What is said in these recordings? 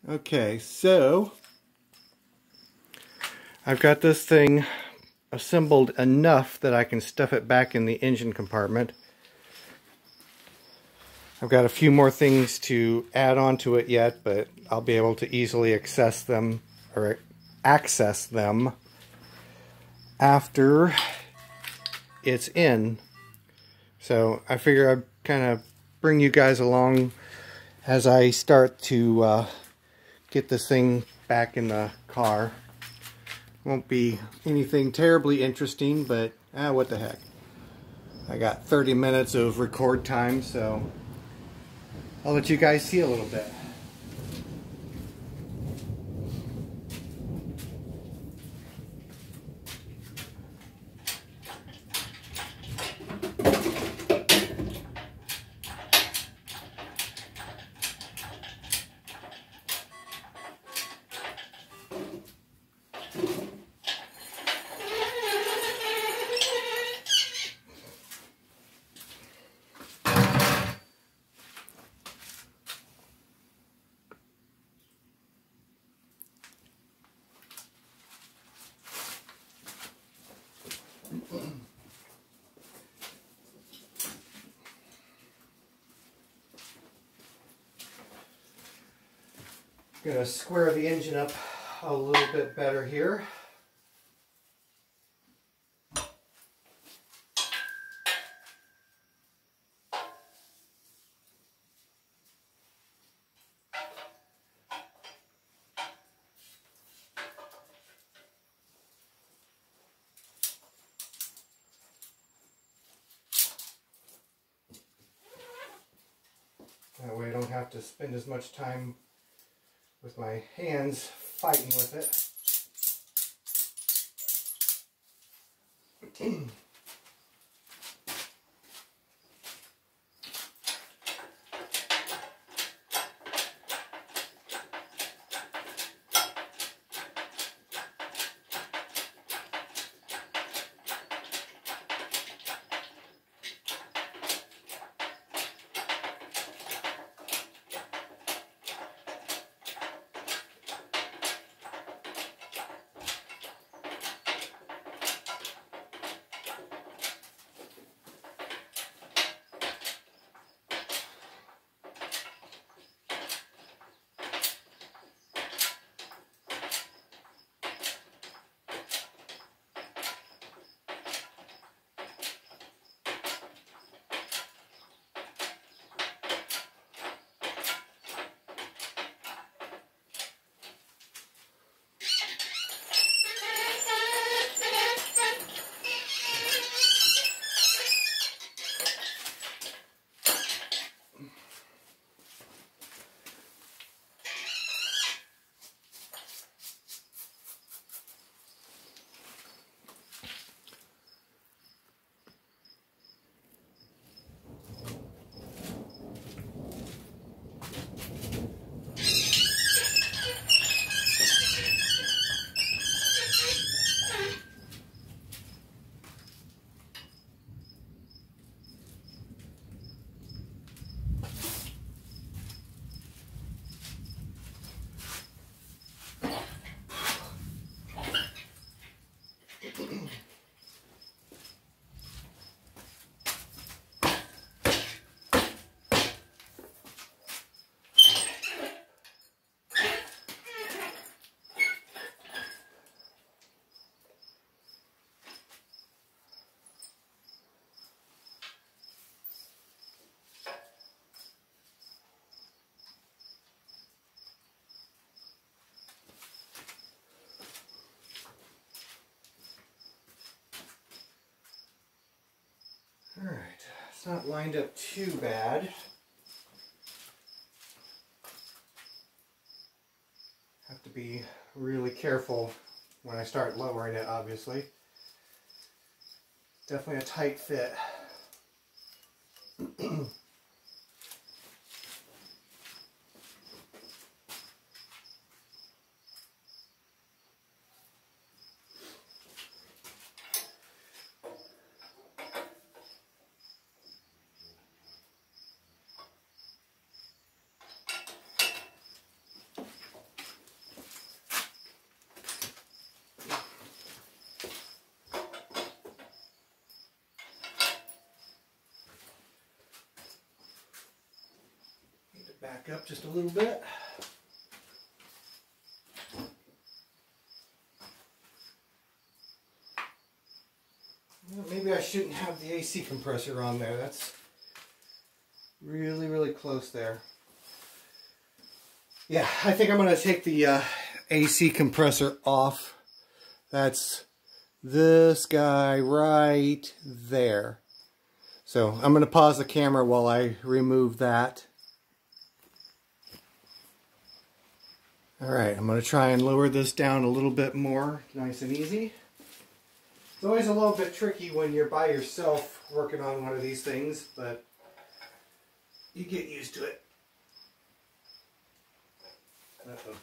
Okay, so I've got this thing assembled enough that I can stuff it back in the engine compartment. I've got a few more things to add onto it yet, but I'll be able to easily access them after it's in. So I figure I'd kind of bring you guys along as I start to get this thing back in the car. Won't be anything terribly interesting, but what the heck. I got 30 minutes of record time, so I'll let you guys see a little bit. Gonna square the engine up a little bit better here. That way I don't have to spend as much time with my hands fighting with it. Alright, it's not lined up too bad. Have to be really careful when I start lowering it, obviously. Definitely a tight fit. back up just a little bit. Well, maybe I shouldn't have the AC compressor on there. That's really, really close there. Yeah, I think I'm going to take the AC compressor off. That's this guy right there. So I'm going to pause the camera while I remove that. Alright, I'm going to try and lower this down a little bit more, nice and easy. It's always a little bit tricky when you're by yourself working on one of these things, but you get used to it. Uh-oh.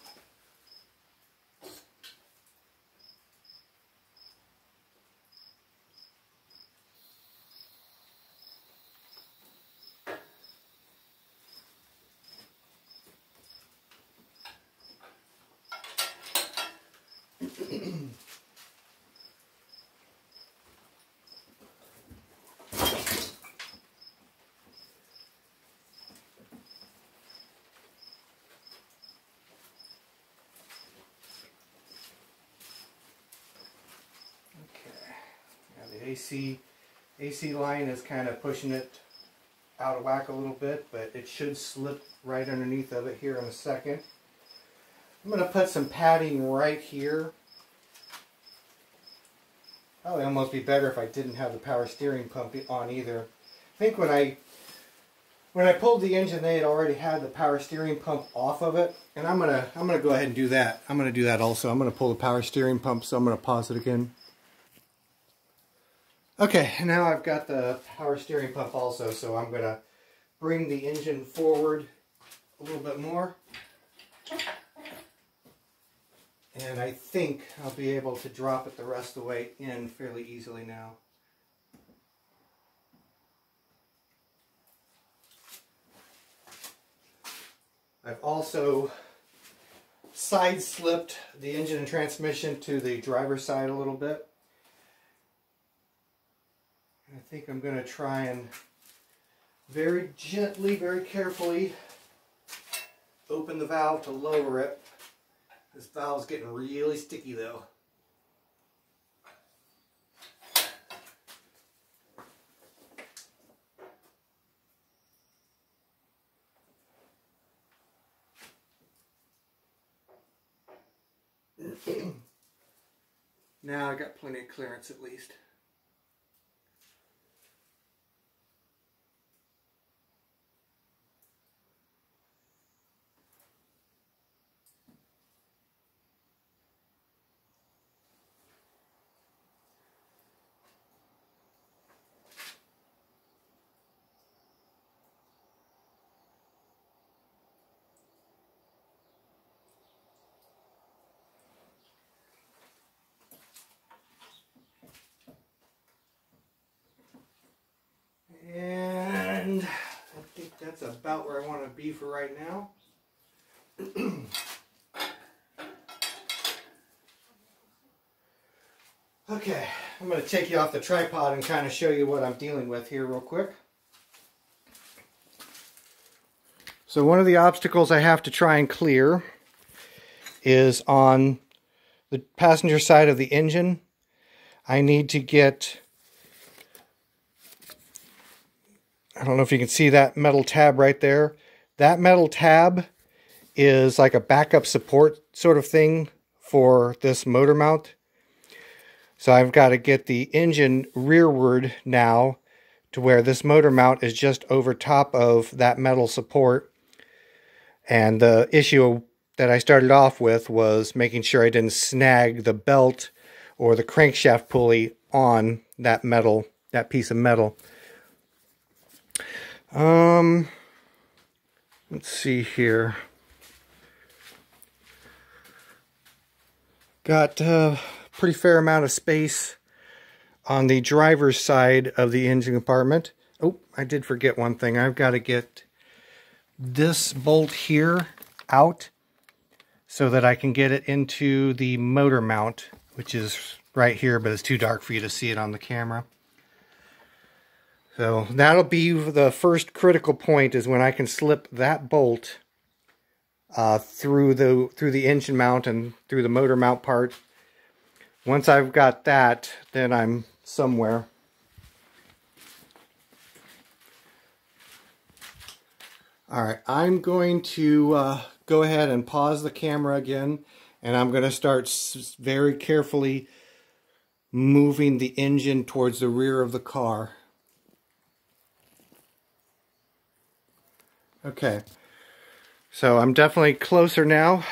AC line is kind of pushing it out of whack a little bit, but it should slip right underneath of it here in a second. I'm going to put some padding right here. Probably almost be better if I didn't have the power steering pump on either. I think when I pulled the engine, they had already had the power steering pump off of it, and I'm gonna go ahead and do that. I'm gonna do that also. I'm gonna pull the power steering pump, so I'm gonna pause it again. Okay, now I've got the power steering pump also, so I'm going to bring the engine forward a little bit more. And I think I'll be able to drop it the rest of the way in fairly easily now. I've also side slipped the engine and transmission to the driver's side a little bit. I think I'm going to try and very gently, very carefully open the valve to lower it. This valve's getting really sticky though. Now I got plenty of clearance at least. And I think that's about where I want to be for right now. Okay, I'm going to take you off the tripod and kind of show you what I'm dealing with here real quick. So one of the obstacles I have to try and clear is on the passenger side of the engine. I need to get, I don't know if you can see that metal tab right there. That metal tab is like a backup support sort of thing for this motor mount. So I've got to get the engine rearward now to where this motor mount is just over top of that metal support. And the issue that I started off with was making sure I didn't snag the belt or the crankshaft pulley on that metal, that piece of metal. Let's see here. Got a pretty fair amount of space on the driver's side of the engine compartment. Oh, I did forget one thing. I've got to get this bolt here out so that I can get it into the motor mount, which is right here, but it's too dark for you to see it on the camera. So that'll be the first critical point, is when I can slip that bolt through the engine mount and through the motor mount part. Once I've got that, then I'm somewhere. Alright, I'm going to go ahead and pause the camera again, and I'm going to start very carefully moving the engine towards the rear of the car. Okay, so I'm definitely closer now.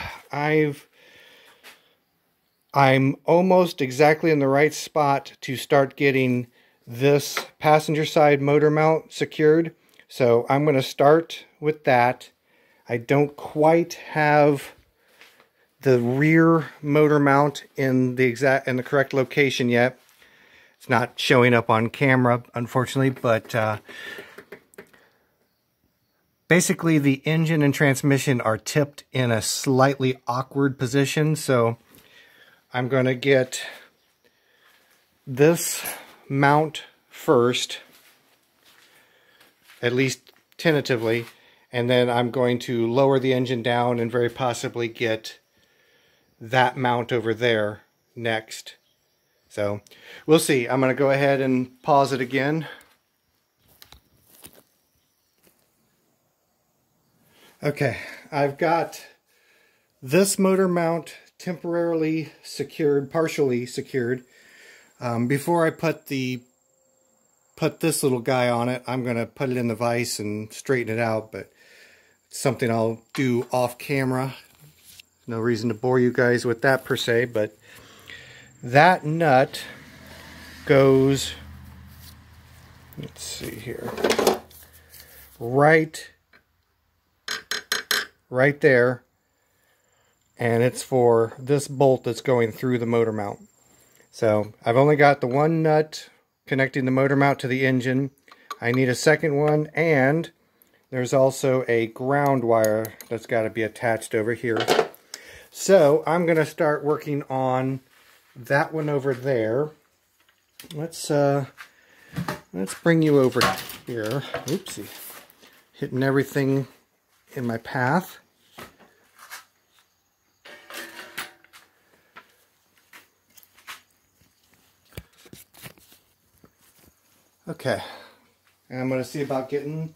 I'm almost exactly in the right spot to start getting this passenger side motor mount secured. So I'm going to start with that. I don't quite have the rear motor mount in the correct location yet. It's not showing up on camera, unfortunately, but basically the engine and transmission are tipped in a slightly awkward position. So I'm going to get this mount first, at least tentatively, and then I'm going to lower the engine down and very possibly get that mount over there next. So we'll see. I'm going to go ahead and pause it again. Okay, I've got this motor mount temporarily secured, partially secured. Before I put this little guy on it, I'm going to put it in the vise and straighten it out, but it's something I'll do off camera. No reason to bore you guys with that per se, but that nut goes, let's see here, right there, and it's for this bolt that's going through the motor mount. So I've only got the one nut connecting the motor mount to the engine. I need a second one, and there's also a ground wire that's got to be attached over here. So I'm going to start working on that one over there. Let's bring you over here. Oopsie. Hitting everything in my path. Okay, and I'm going to see about getting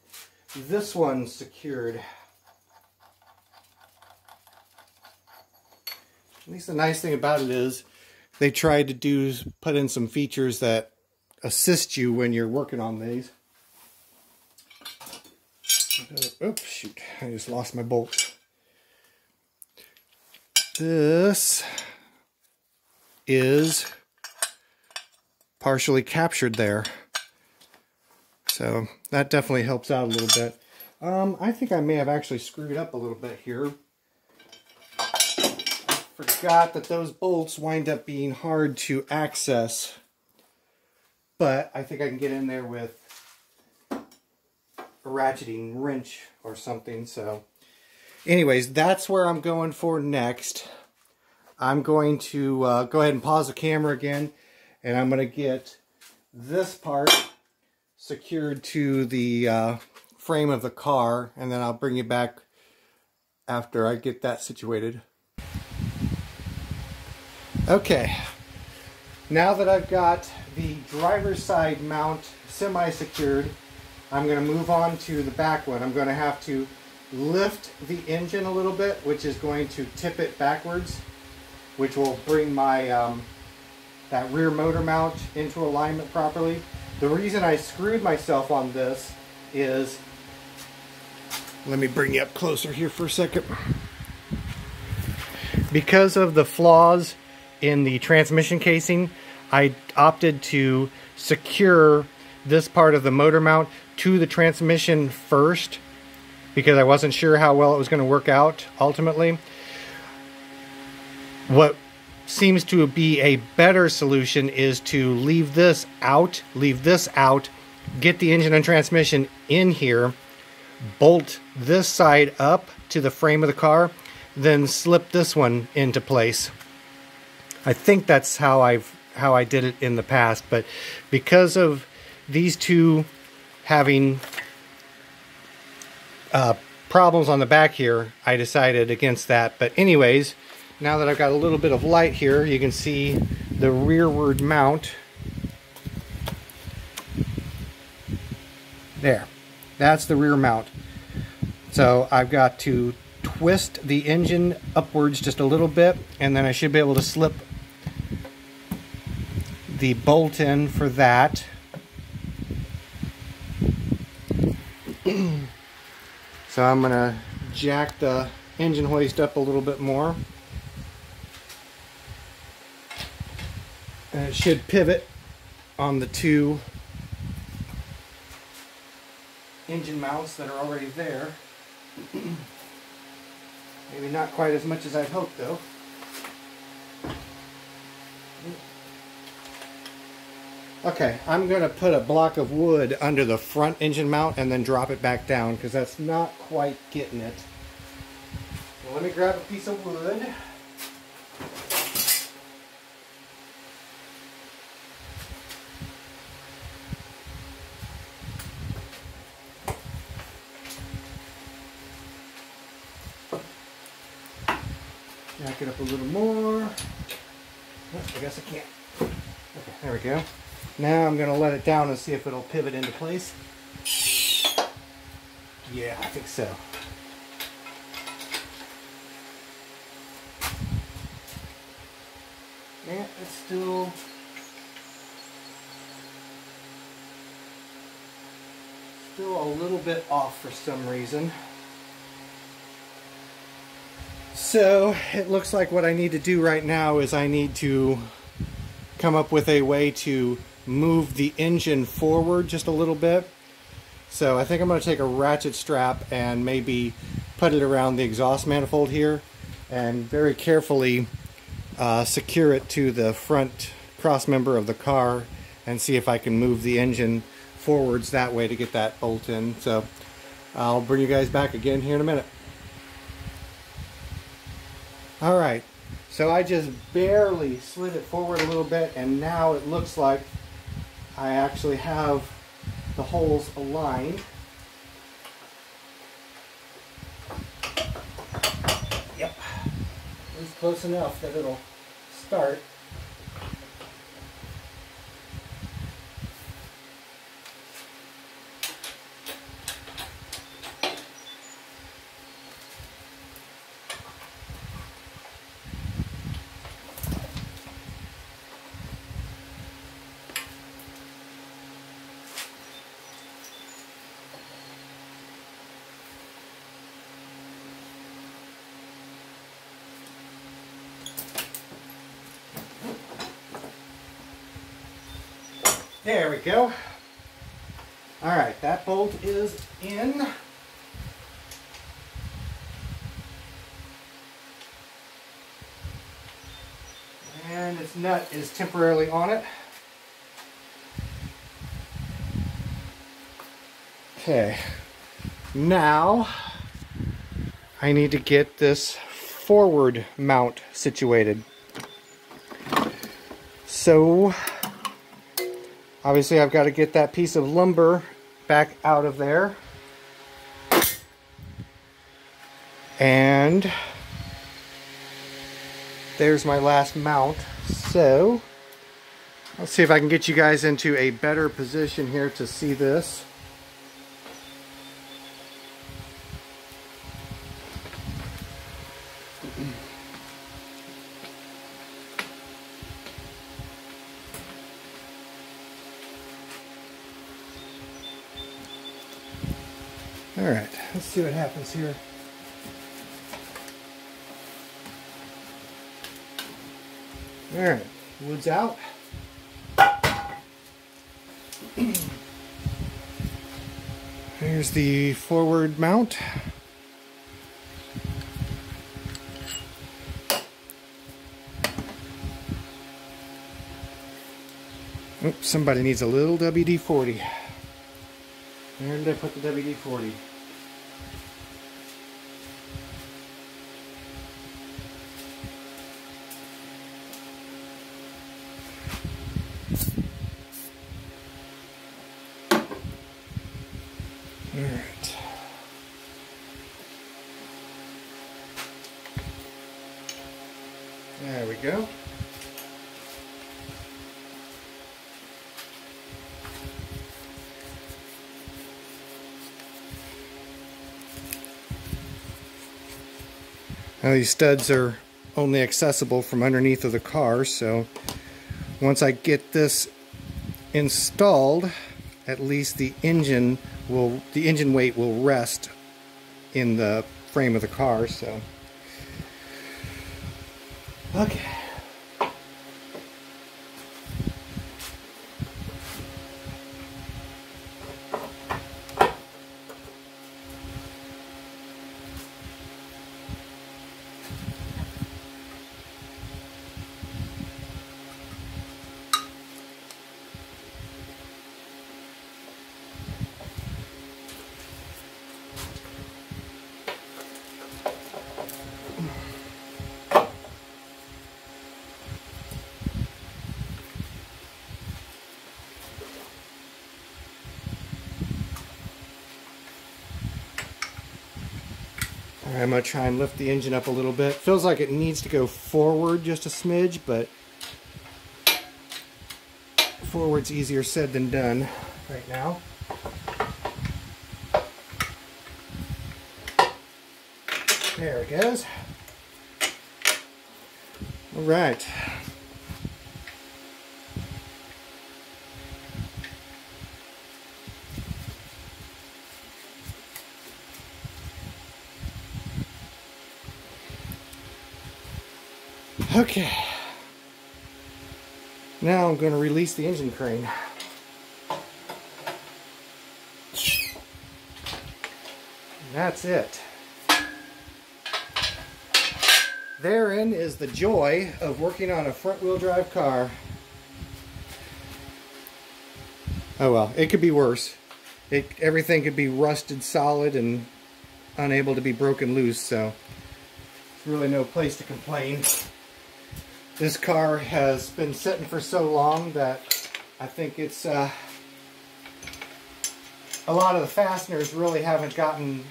this one secured. At least the nice thing about it is they tried to put in some features that assist you when you're working on these. Oops, shoot, I just lost my bolts. This is partially captured there. So that definitely helps out a little bit. I think I may have actually screwed up a little bit here. I forgot that those bolts wind up being hard to access. But I think I can get in there with a ratcheting wrench or something. So anyways, that's where I'm going for next. I'm going to go ahead and pause the camera again. And I'm going to get this part secured to the frame of the car, and then I'll bring you back after I get that situated. Okay, now that I've got the driver's side mount semi-secured, I'm going to move on to the back one. I'm going to have to lift the engine a little bit, which is going to tip it backwards, which will bring my that rear motor mount into alignment properly. The reason I screwed myself on this is, let me bring you up closer here for a second. Because of the flaws in the transmission casing, I opted to secure this part of the motor mount to the transmission first, because I wasn't sure how well it was going to work out ultimately. What seems to be a better solution is to leave this out, get the engine and transmission in here, bolt this side up to the frame of the car, then slip this one into place. I think that's how I did it in the past, but because of these two having problems on the back here, I decided against that. But anyways, now that I've got a little bit of light here, you can see the rearward mount. There, that's the rear mount. So I've got to twist the engine upwards just a little bit, and then I should be able to slip the bolt in for that. So I'm going to jack the engine hoist up a little bit more. And it should pivot on the two engine mounts that are already there. Maybe not quite as much as I'd hoped though. Okay, I'm going to put a block of wood under the front engine mount and then drop it back down because that's not quite getting it. So let me grab a piece of wood. Jack it up a little more. Oh, I guess I can't. Okay, there we go. Now I'm going to let it down and see if it'll pivot into place. Yeah, I think so. Yeah, it's still a little bit off for some reason. So it looks like what I need to do right now is I need to come up with a way to move the engine forward just a little bit. So I think I'm going to take a ratchet strap and maybe put it around the exhaust manifold here and very carefully secure it to the front cross member of the car and see if I can move the engine forwards that way to get that bolt in. So I'll bring you guys back again here in a minute. Alright, so I just barely slid it forward a little bit, and now it looks like I actually have the holes aligned. Yep, it's close enough that it'll start. There we go. Alright, that bolt is in. And its nut is temporarily on it. Okay, now I need to get this forward mount situated. So obviously I've got to get that piece of lumber back out of there. And there's my last mount. So let's see if I can get you guys into a better position here to see this. Alright, let's see what happens here. Alright, wood's out. Here's the forward mount. Oops, somebody needs a little WD-40. Where did I put the WD-40? Alright. There we go. Now these studs are only accessible from underneath of the car, so once I get this installed, at least the engine weight will rest in the frame of the car. So okay. I'm going to try and lift the engine up a little bit. Feels like it needs to go forward just a smidge, but forward's easier said than done right now. There it goes. All right. Okay, now I'm going to release the engine crane. That's it. Therein is the joy of working on a front-wheel drive car. Oh well, it could be worse. Everything could be rusted solid and unable to be broken loose, so there's really no place to complain. This car has been sitting for so long that I think it's a lot of the fasteners really haven't gotten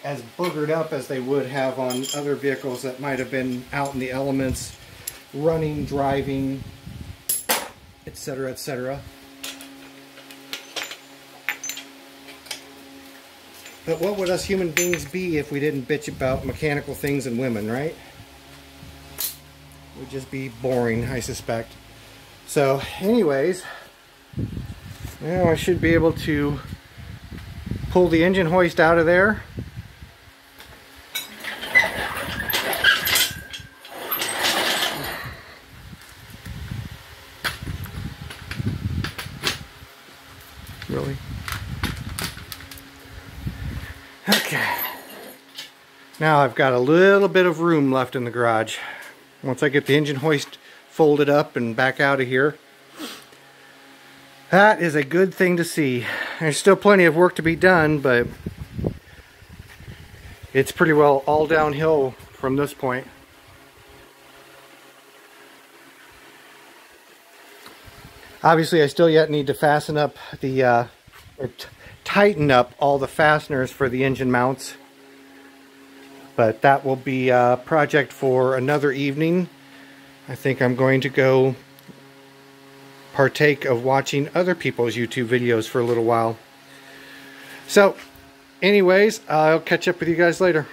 as boogered up as they would have on other vehicles that might have been out in the elements, running, driving, etc., etc. But what would us human beings be if we didn't bitch about mechanical things and women, right? Would just be boring, I suspect. So anyways, now I should be able to pull the engine hoist out of there. Really? Okay. Now I've got a little bit of room left in the garage. Once I get the engine hoist folded up and back out of here, that is a good thing to see. There's still plenty of work to be done, but it's pretty well all downhill from this point. Obviously, I still yet need to fasten up the, tighten up all the fasteners for the engine mounts. But that will be a project for another evening. I think I'm going to go partake of watching other people's YouTube videos for a little while. So, anyways, I'll catch up with you guys later.